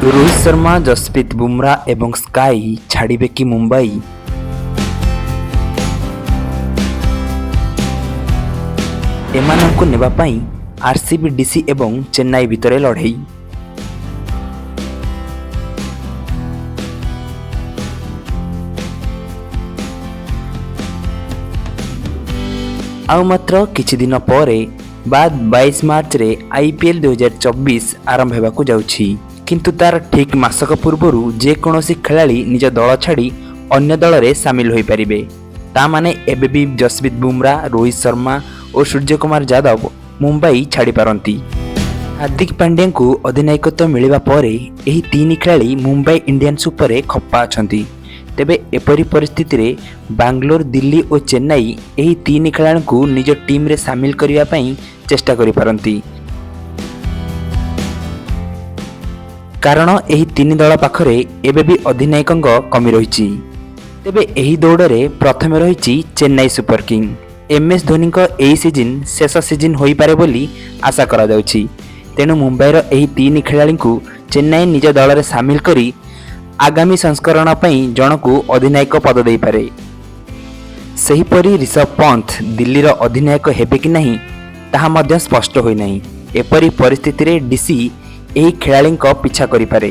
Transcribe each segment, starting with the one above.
ରୋହିତ ଶର୍ମା, ଯଶପ୍ରୀତ ବୁମରା ଏବଂ ସ୍କାଇ ଛାଡ଼ିବେ କି ମୁମ୍ବାଇ? ଏମାନଙ୍କୁ ନେବା ପାଇଁ ଆରସିବି, ଡିସି ଏବଂ ଚେନ୍ନାଇ ଭିତରେ ଲଢ଼େଇ। ଆଉ ମାତ୍ର କିଛି ଦିନ ପରେ ବାଦ 22 ମାର୍ଚ୍ଚରେ IPL 2024 ଆରମ୍ଭ ହେବାକୁ ଯାଉଛି। କିନ୍ତୁ ତାର ଠିକ୍ ମାସକ ପୂର୍ବରୁ ଯେକୌଣସି ଖେଳାଳି ନିଜ ଦଳ ଛାଡ଼ି ଅନ୍ୟ ଦଳରେ ସାମିଲ ହୋଇପାରିବେ। ତାମାନେ ଏବେ ବି ଯଶପ୍ରୀତ ବୁମରା, ରୋହିତ ଶର୍ମା ଓ ସୂର୍ଯ୍ୟକୁମାର ଯାଦବ ମୁମ୍ବାଇ ଛାଡ଼ିପାରନ୍ତି। ହାର୍ଦ୍ଦିକ ପାଣ୍ଡ୍ୟାଙ୍କୁ ଅଧିନାୟକତ୍ୱ ମିଳିବା ପରେ ଏହି ତିନି ଖେଳାଳି ମୁମ୍ବାଇ ଇଣ୍ଡିଆନ୍ସ ଉପରେ ଖପ୍ପା ଅଛନ୍ତି। ତେବେ ଏପରି ପରିସ୍ଥିତିରେ ବାଙ୍ଗାଲୋର, ଦିଲ୍ଲୀ ଓ ଚେନ୍ନାଇ ଏହି ତିନି ଖେଳାଳିଙ୍କୁ ନିଜ ଟିମ୍ରେ ସାମିଲ କରିବା ପାଇଁ ଚେଷ୍ଟା କରିପାରନ୍ତି। କାରଣ ଏହି ତିନି ଦଳ ପାଖରେ ଏବେ ବି ଅଧିନାୟକଙ୍କ କମି ରହିଛି। ତେବେ ଏହି ଦୌଡ଼ରେ ପ୍ରଥମେ ରହିଛି ଚେନ୍ନାଇ ସୁପର କିଙ୍ଗ। MS ଧୋନିଙ୍କ ଏହି ସିଜିନ୍ ଶେଷ ସିଜିନ୍ ହୋଇପାରେ ବୋଲି ଆଶା କରାଯାଉଛି। ତେଣୁ ମୁମ୍ବାଇର ଏହି ତିନି ଖେଳାଳିଙ୍କୁ ଚେନ୍ନାଇ ନିଜ ଦଳରେ ସାମିଲ କରି ଆଗାମୀ ସଂସ୍କରଣ ପାଇଁ ଜଣକୁ ଅଧିନାୟକ ପଦ ଦେଇପାରେ। ସେହିପରି ରିଷଭ ପନ୍ଥ ଦିଲ୍ଲୀର ଅଧିନାୟକ ହେବେ କି ନାହିଁ ତାହା ମଧ୍ୟ ସ୍ପଷ୍ଟ ହୋଇନାହିଁ। ଏପରି ପରିସ୍ଥିତିରେ ଡିସି ଏହି ଖେଳାଳିଙ୍କ ପିଛା କରିପାରେ।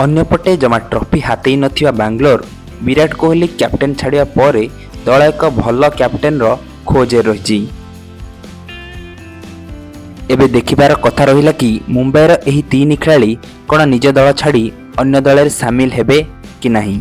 ଅନ୍ୟପଟେ ଜମା ଟ୍ରଫି ହାତେଇ ନଥିବା ବାଙ୍ଗାଲୋର ବିରାଟ କୋହଲି କ୍ୟାପ୍ଟେନ୍ ଛାଡ଼ିବା ପରେ ଦଳ ଏକ ଭଲ କ୍ୟାପ୍ଟେନ୍ର ଖୋଜରେ ରହିଛି। ଏବେ ଦେଖିବାର କଥା ରହିଲା କି ମୁମ୍ବାଇର ଏହି ତିନି ଖେଳାଳି କ'ଣ ନିଜ ଦଳ ଛାଡ଼ି ଅନ୍ୟ ଦଳରେ ସାମିଲ ହେବେ କି ନାହିଁ।